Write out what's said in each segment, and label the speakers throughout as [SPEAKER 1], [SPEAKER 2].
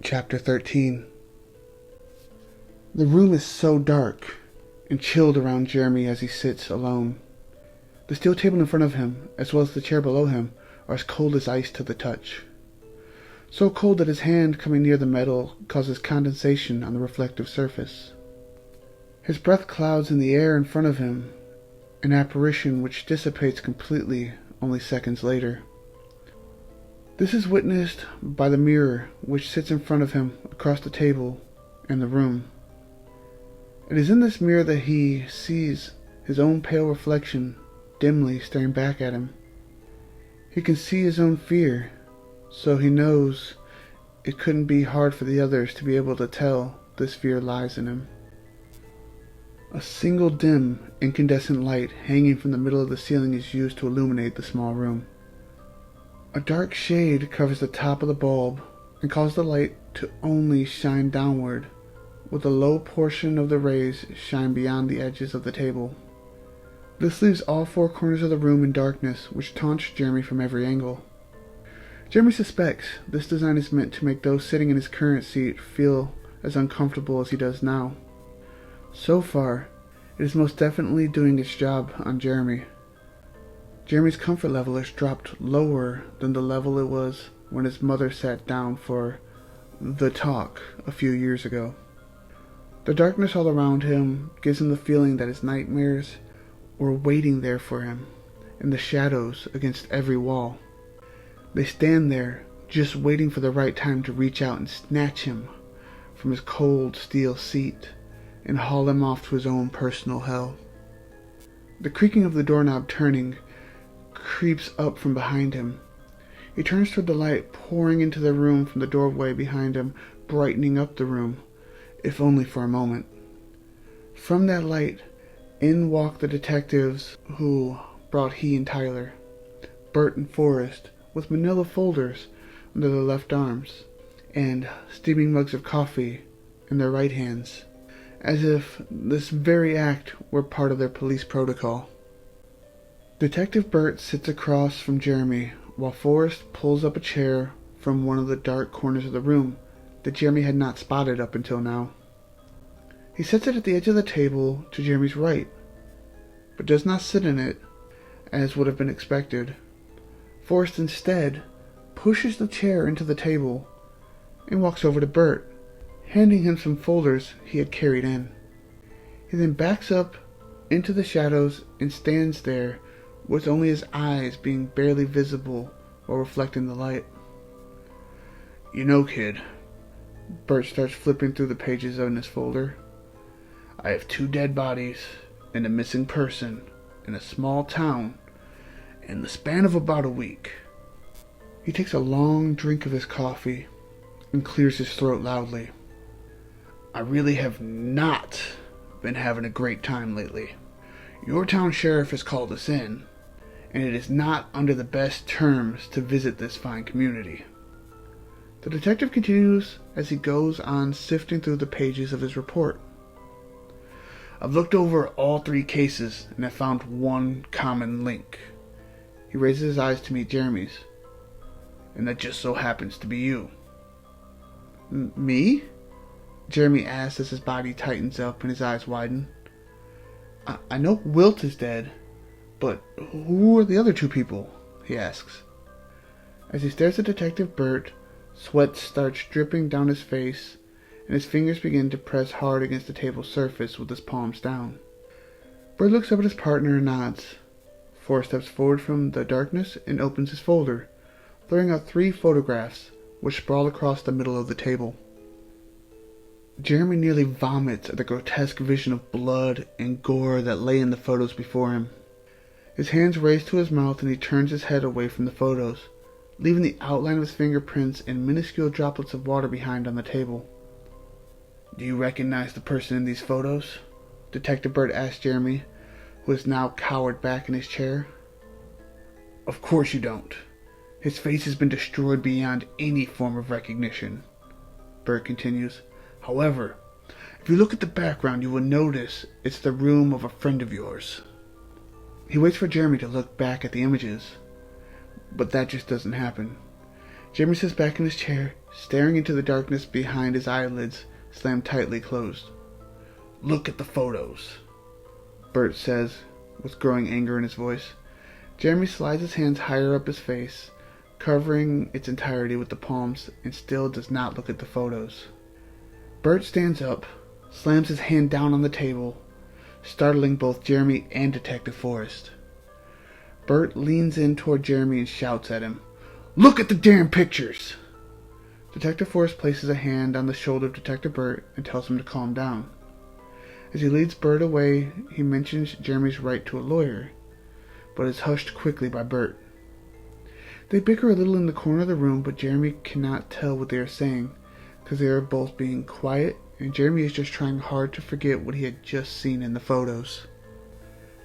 [SPEAKER 1] Chapter 13. The room is so dark and chilled around Jeremy as he sits alone. The steel table in front of him, as well as the chair below him, are as cold as ice to the touch. So cold that his hand coming near the metal causes condensation on the reflective surface. His breath clouds in the air in front of him, an apparition which dissipates completely only seconds later. This is witnessed by the mirror which sits in front of him across the table and the room. It is in this mirror that he sees his own pale reflection dimly staring back at him. He can see his own fear, so he knows it couldn't be hard for the others to be able to tell this fear lies in him. A single dim, incandescent light hanging from the middle of the ceiling is used to illuminate the small room. A dark shade covers the top of the bulb and causes the light to only shine downward, with a low portion of the rays shine beyond the edges of the table. This leaves all four corners of the room in darkness, which taunts Jeremy from every angle. Jeremy suspects this design is meant to make those sitting in his current seat feel as uncomfortable as he does now. So far, it is most definitely doing its job on Jeremy. Jeremy's comfort level has dropped lower than the level it was when his mother sat down for the talk a few years ago. The darkness all around him gives him the feeling that his nightmares were waiting there for him, in the shadows against every wall. They stand there, just waiting for the right time to reach out and snatch him from his cold steel seat and haul him off to his own personal hell. The creaking of the doorknob turning creeps up from behind him. He turns toward the light pouring into the room from the doorway behind him, brightening up the room, if only for a moment. From that light, in walk the detectives who brought he and Tyler, Bert and Forrest, with manila folders under their left arms, and steaming mugs of coffee in their right hands, as if this very act were part of their police protocol. Detective Bert sits across from Jeremy, while Forrest pulls up a chair from one of the dark corners of the room that Jeremy had not spotted up until now. He sets it at the edge of the table to Jeremy's right, but does not sit in it as would have been expected. Forrest instead pushes the chair into the table and walks over to Bert, handing him some folders he had carried in. He then backs up into the shadows and stands there with only his eyes being barely visible while reflecting the light. "You know, kid," Bert starts flipping through the pages in his folder, "I have 2 dead bodies and a missing person in a small town in the span of about a week." He takes a long drink of his coffee and clears his throat loudly. "I really have not been having a great time lately. Your town sheriff has called us in, and it is not under the best terms to visit this fine community." The detective continues as he goes on sifting through the pages of his report. "I've looked over all 3 cases and have found one common link." He raises his eyes to meet Jeremy's. "And that just so happens to be you." "Me?" Jeremy asks as his body tightens up and his eyes widen. I know Wilt is dead, but who are the other 2 people?" he asks. As he stares at Detective Bert, sweat starts dripping down his face, and his fingers begin to press hard against the table's surface with his palms down. Bert looks up at his partner and nods. Forrest steps forward from the darkness and opens his folder, throwing out 3 photographs, which sprawl across the middle of the table. Jeremy nearly vomits at the grotesque vision of blood and gore that lay in the photos before him. His hands raise to his mouth and he turns his head away from the photos, leaving the outline of his fingerprints and minuscule droplets of water behind on the table. "Do you recognize the person in these photos?" Detective Bert asks Jeremy, who is now cowered back in his chair. "Of course you don't. His face has been destroyed beyond any form of recognition," Bert continues. "However, if you look at the background, you will notice it's the room of a friend of yours." He waits for Jeremy to look back at the images, but that just doesn't happen. Jeremy sits back in his chair, staring into the darkness behind his eyelids, slammed tightly closed. "Look at the photos," Bert says, with growing anger in his voice. Jeremy slides his hands higher up his face, covering its entirety with the palms, and still does not look at the photos. Bert stands up, slams his hand down on the table, startling both Jeremy and Detective Forrest. Bert leans in toward Jeremy and shouts at him, "Look at the damn pictures!" Detective Forrest places a hand on the shoulder of Detective Bert and tells him to calm down. As he leads Bert away, he mentions Jeremy's right to a lawyer, but is hushed quickly by Bert. They bicker a little in the corner of the room, but Jeremy cannot tell what they are saying, because they are both being quiet, and Jeremy is just trying hard to forget what he had just seen in the photos.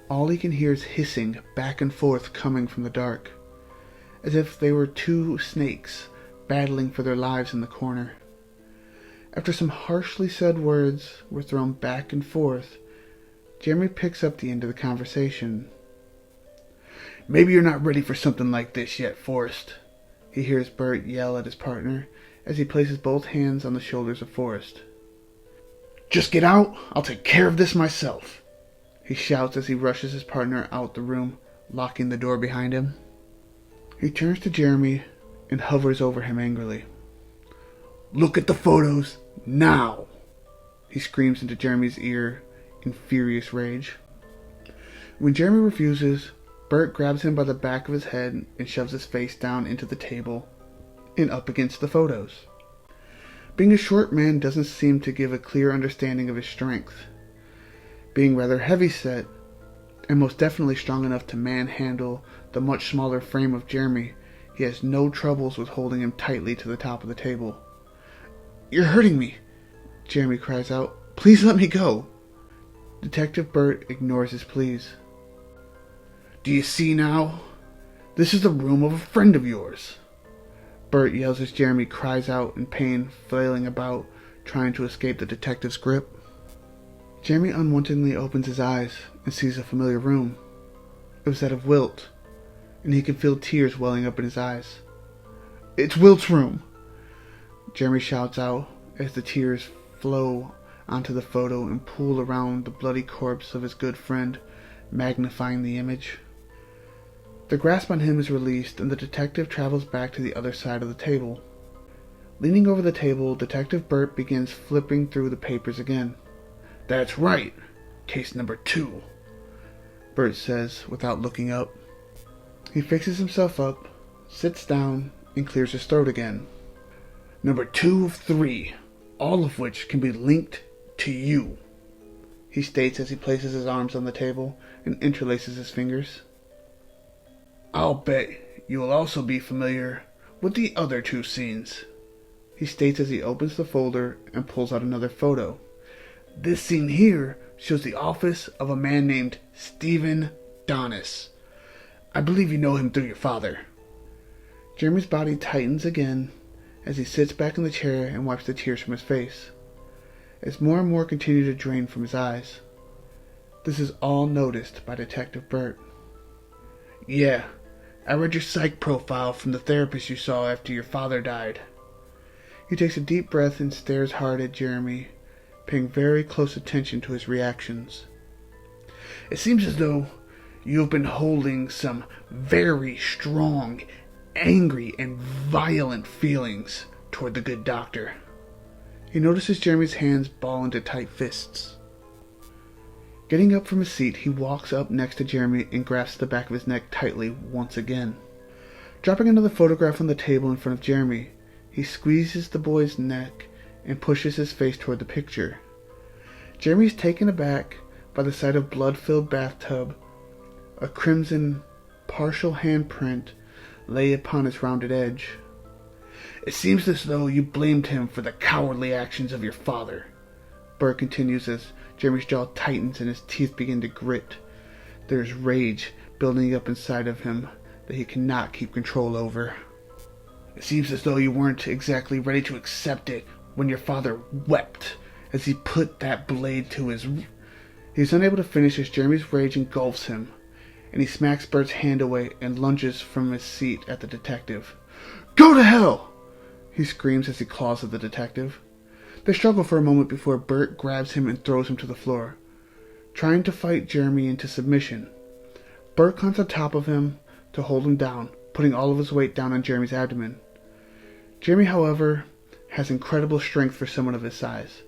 [SPEAKER 1] All he can hear is hissing back and forth coming from the dark, as if they were two snakes battling for their lives in the corner. After some harshly said words were thrown back and forth, Jeremy picks up the end of the conversation. "Maybe you're not ready for something like this yet, Forrest," he hears Bert yell at his partner as he places both hands on the shoulders of Forrest. "Just get out, I'll take care of this myself," he shouts as he rushes his partner out the room, locking the door behind him. He turns to Jeremy and hovers over him angrily. "Look at the photos, now!" he screams into Jeremy's ear in furious rage. When Jeremy refuses, Bert grabs him by the back of his head and shoves his face down into the table and up against the photos. Being a short man doesn't seem to give a clear understanding of his strength. Being rather heavy-set, and most definitely strong enough to manhandle the much smaller frame of Jeremy, he has no troubles with holding him tightly to the top of the table. "You're hurting me," Jeremy cries out. "Please let me go." Detective Bert ignores his pleas. "Do you see now? This is the room of a friend of yours," Bert yells as Jeremy cries out in pain, flailing about, trying to escape the detective's grip. Jeremy unwantedly opens his eyes and sees a familiar room. It was that of Wilt, and he can feel tears welling up in his eyes. "It's Wilt's room!" Jeremy shouts out as the tears flow onto the photo and pool around the bloody corpse of his good friend, magnifying the image. The grasp on him is released, and the detective travels back to the other side of the table. Leaning over the table, Detective Bert begins flipping through the papers again. "That's right, case number 2, Bert says without looking up. He fixes himself up, sits down, and clears his throat again. "Number 2 of 3, all of which can be linked to you," he states as he places his arms on the table and interlaces his fingers. "I'll bet you will also be familiar with the other 2 scenes," he states as he opens the folder and pulls out another photo. "This scene here shows the office of a man named Stephen Donis. I believe you know him through your father." Jeremy's body tightens again as he sits back in the chair and wipes the tears from his face, as more and more continue to drain from his eyes. This is all noticed by Detective Bert. "Yeah, I read your psych profile from the therapist you saw after your father died." He takes a deep breath and stares hard at Jeremy, paying very close attention to his reactions. "It seems as though you have been holding some very strong, angry, and violent feelings toward the good doctor." He notices Jeremy's hands ball into tight fists. Getting up from his seat, he walks up next to Jeremy and grasps the back of his neck tightly once again. Dropping another photograph on the table in front of Jeremy, he squeezes the boy's neck and pushes his face toward the picture. Jeremy is taken aback by the sight of blood-filled bathtub. A crimson, partial handprint lay upon its rounded edge. "It seems as though you blamed him for the cowardly actions of your father," Bert continues as Jeremy's jaw tightens and his teeth begin to grit. There is rage building up inside of him that he cannot keep control over. "It seems as though you weren't exactly ready to accept it when your father wept as he put that blade to his..." He is unable to finish as Jeremy's rage engulfs him, and he smacks Bert's hand away and lunges from his seat at the detective. Go to hell! He screams as he claws at the detective. They struggle for a moment before Bert grabs him and throws him to the floor, trying to fight Jeremy into submission. Bert climbs on top of him to hold him down, putting all of his weight down on Jeremy's abdomen. Jeremy, however, has incredible strength for someone of his size.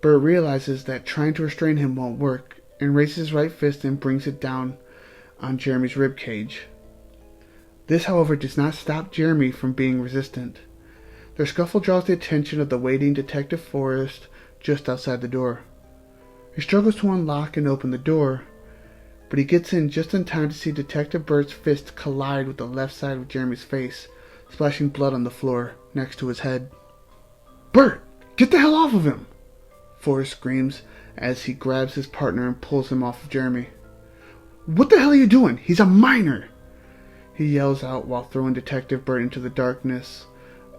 [SPEAKER 1] Bert realizes that trying to restrain him won't work and raises his right fist and brings it down on Jeremy's rib cage. This, however, does not stop Jeremy from being resistant. Their scuffle draws the attention of the waiting Detective Forrest just outside the door. He struggles to unlock and open the door, but he gets in just in time to see Detective Bert's fist collide with the left side of Jeremy's face, splashing blood on the floor next to his head. "Bert, get the hell off of him!" Forrest screams as he grabs his partner and pulls him off of Jeremy. "What the hell are you doing? He's a minor!" He yells out while throwing Detective Bert into the darkness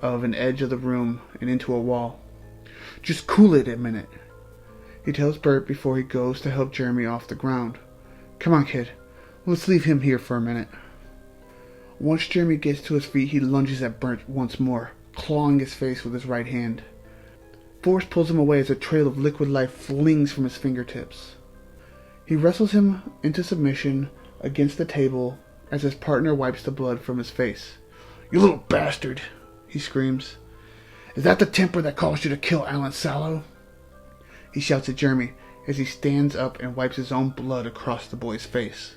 [SPEAKER 1] of an edge of the room and into a wall. "Just cool it a minute," he tells Bert before he goes to help Jeremy off the ground. "Come on, kid. Let's leave him here for a minute." Once Jeremy gets to his feet, he lunges at Bert once more, clawing his face with his right hand. Forrest pulls him away as a trail of liquid life flings from his fingertips. He wrestles him into submission against the table as his partner wipes the blood from his face. "You little bastard," he screams. "Is that the temper that caused you to kill Alan Sallow?" He shouts at Jeremy as he stands up and wipes his own blood across the boy's face.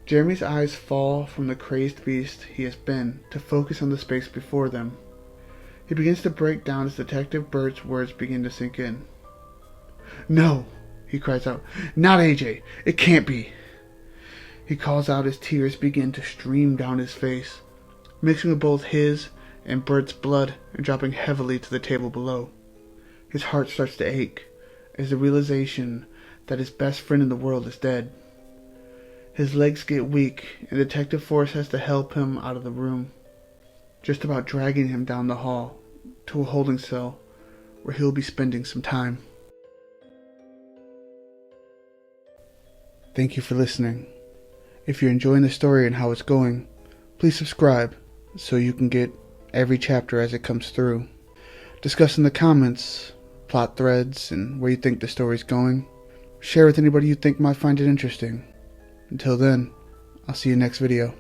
[SPEAKER 1] Jeremy's eyes fall from the crazed beast he has been to focus on the space before them. He begins to break down as Detective Bert's words begin to sink in. "No," he cries out. "Not AJ. It can't be." He calls out as tears begin to stream down his face, mixing with both his and Bert's blood and dropping heavily to the table below. His heart starts to ache as the realization that his best friend in the world is dead. His legs get weak and Detective Forrest has to help him out of the room, just about dragging him down the hall to a holding cell where he'll be spending some time. Thank you for listening. If you're enjoying the story and how it's going, please subscribe so you can get every chapter as it comes through. Discuss in the comments, plot threads, and where you think the story's going. Share with anybody you think might find it interesting. Until then, I'll see you next video.